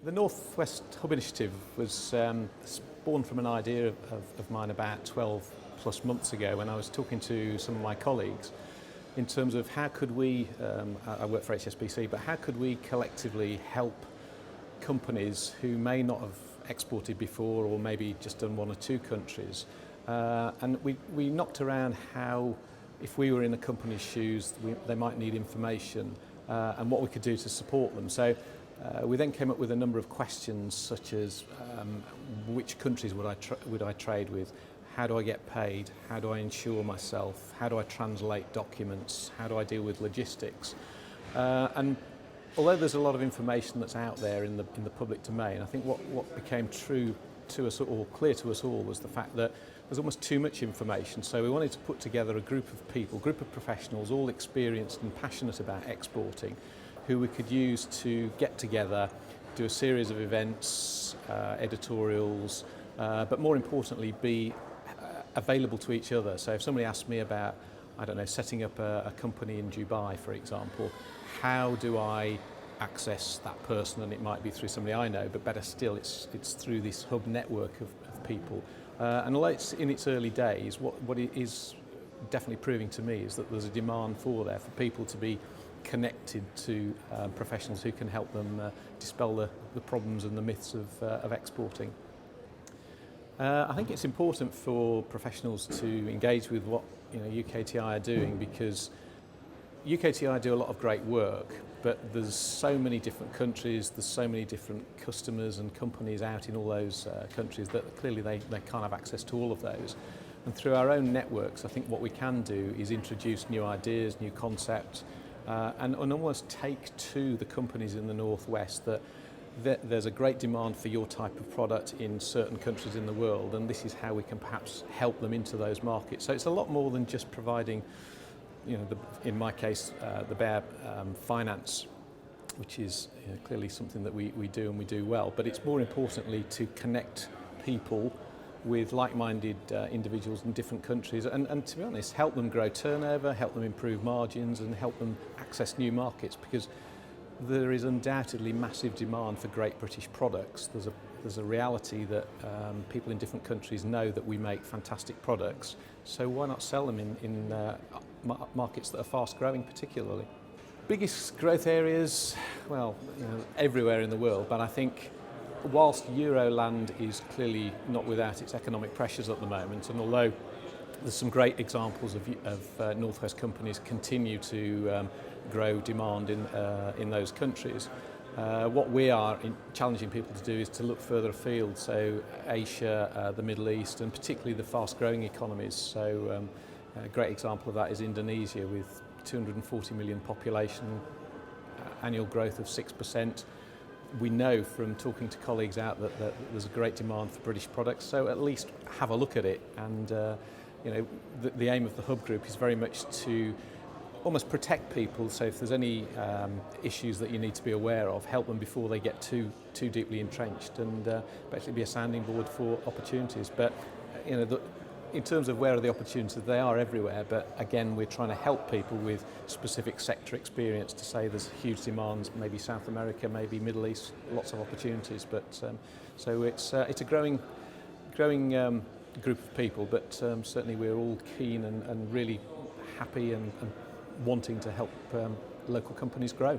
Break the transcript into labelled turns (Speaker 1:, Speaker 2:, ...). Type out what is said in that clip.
Speaker 1: The North West Hub Initiative was spawned from an idea of mine about 12 plus months ago when I was talking to some of my colleagues in terms of how could we, I work for HSBC, but how could we collectively help companies who may not have exported before or maybe just done one or two countries. And we knocked around how, if we were in a company's shoes, they might need information and what we could do to support them. So we then came up with a number of questions such as which countries would I trade with? How do I get paid? How do I insure myself? How do I translate documents? How do I deal with logistics? And although there's a lot of information that's out there in the public domain, I think what became true to us or clear to us all was the fact that there's almost too much information. So we wanted to put together a group of people, group of professionals, all experienced and passionate about exporting, who we could use to get together, do a series of events, editorials, but more importantly be available to each other. So if somebody asked me about, I don't know, setting up a company in Dubai, for example, how do I access that person? And it might be through somebody I know, but better still, it's through this hub network of people. And although it's in its early days, what it is definitely proving to me is that there's a demand for people to be connected to professionals who can help them dispel the problems and the myths of exporting. I think it's important for professionals to engage with what UKTI are doing, because UKTI do a lot of great work, but there's so many different countries, there's so many different customers and companies out in all those countries that clearly they can't have access to all of those. And through our own networks, I think what we can do is introduce new ideas, new concepts, and almost take to the companies in the Northwest that there's a great demand for your type of product in certain countries in the world, and this is how we can perhaps help them into those markets. So it's a lot more than just providing, in my case, the bare finance, which is clearly something that we do and we do well, but it's more importantly to connect people with like-minded individuals in different countries and to be honest, help them grow turnover, help them improve margins and help them access new markets, because there is undoubtedly massive demand for great British products. There's a reality that people in different countries know that we make fantastic products, so why not sell them in markets that are fast growing particularly. Biggest growth areas, well, everywhere in the world, but I think whilst Euroland is clearly not without its economic pressures at the moment, and although there's some great examples of Northwest companies continue to grow demand in those countries, what we are challenging people to do is to look further afield, so Asia, the Middle East, and particularly the fast-growing economies. So a great example of that is Indonesia, with 240 million population, annual growth of 6%. We know from talking to colleagues out that there's a great demand for British products, so at least have a look at it. And the aim of the Hub Group is very much to almost protect people, so if there's any issues that you need to be aware of, help them before they get too deeply entrenched, and basically be a sounding board for opportunities. But in terms of where are the opportunities, they are everywhere, but again we're trying to help people with specific sector experience to say there's huge demands, maybe South America, maybe Middle East, lots of opportunities. But so it's a growing group of people, but certainly we're all keen and really happy and wanting to help local companies grow.